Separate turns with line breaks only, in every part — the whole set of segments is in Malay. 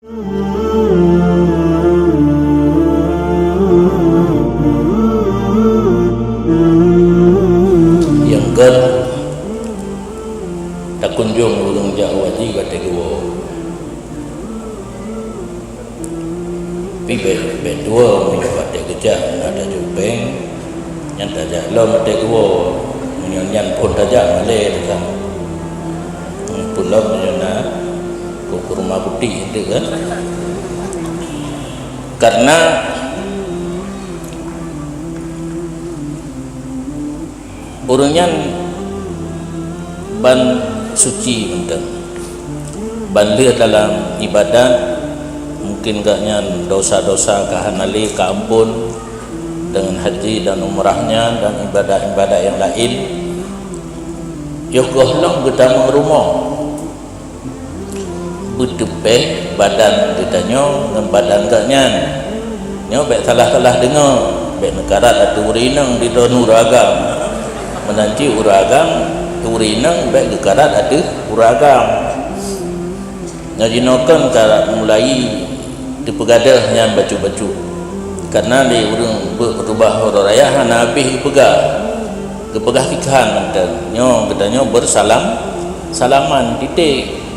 Yang kan tak kunjung urang Jawa ji kata gua. Pibe dua punya kata gejah ada jupeng yang tajak lo mate gua menyan pun tajak malay dekat pulau punya ke rumah putih itu kan. Karena orangnya ban suci mentang ban dia dalam ibadat mungkin gaknya dosa-dosa kahanali kaampun dengan haji dan umrahnya dan ibadat-ibadat yang lain. Yogoh long gedamang rumah berdepeh badan ditanya dengan badan gaknya nyo baik salah-salah dengar baik negara ada urinang di dalam uragam menanti uragam urinang baik negara ada uragam ngajinokan karat mulai dipegadahnya baju-baju karena di urang berubah raya hana habis pegah kepegah fikhan dan nyo katanya bersalam salaman titik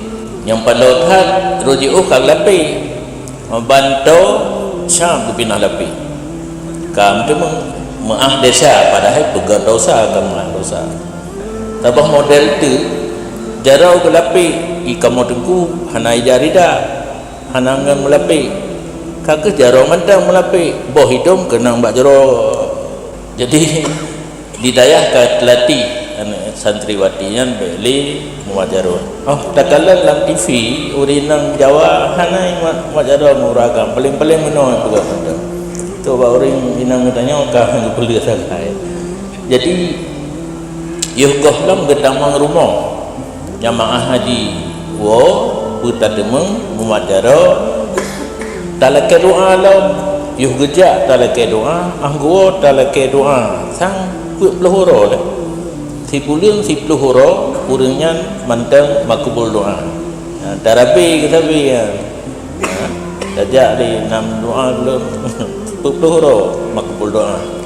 yang pandautan ruji'u kag lapi membantu syam kepinah lapi kam tu maaf desa padahal pegah dosa kam maaf dosa tabah model tu jarau ke lapi ikamu tengku hana ijarida hanangan melapi kagak jarau mantang melapi boh hidung kenang bak jaro. Jadi didayah ke telati santriwatinya beli muajarun. Oh takalan dalam TV urinang Jawa hanai muajarun muragam paling-paling menoi juga mantang. Tu bak uring inang tanya kah ngepeli sakai. Jadi yugoh lam gedamang rumah jamaah haji wo buta demeng muajarun talake doa lam yuh gejak talake doa anggo talake doa sang pelahura dah si pulang si pelahura urangnya mantang makbul doa tarabi kita bi tajak di 6 doa belum pelahura makbul doa.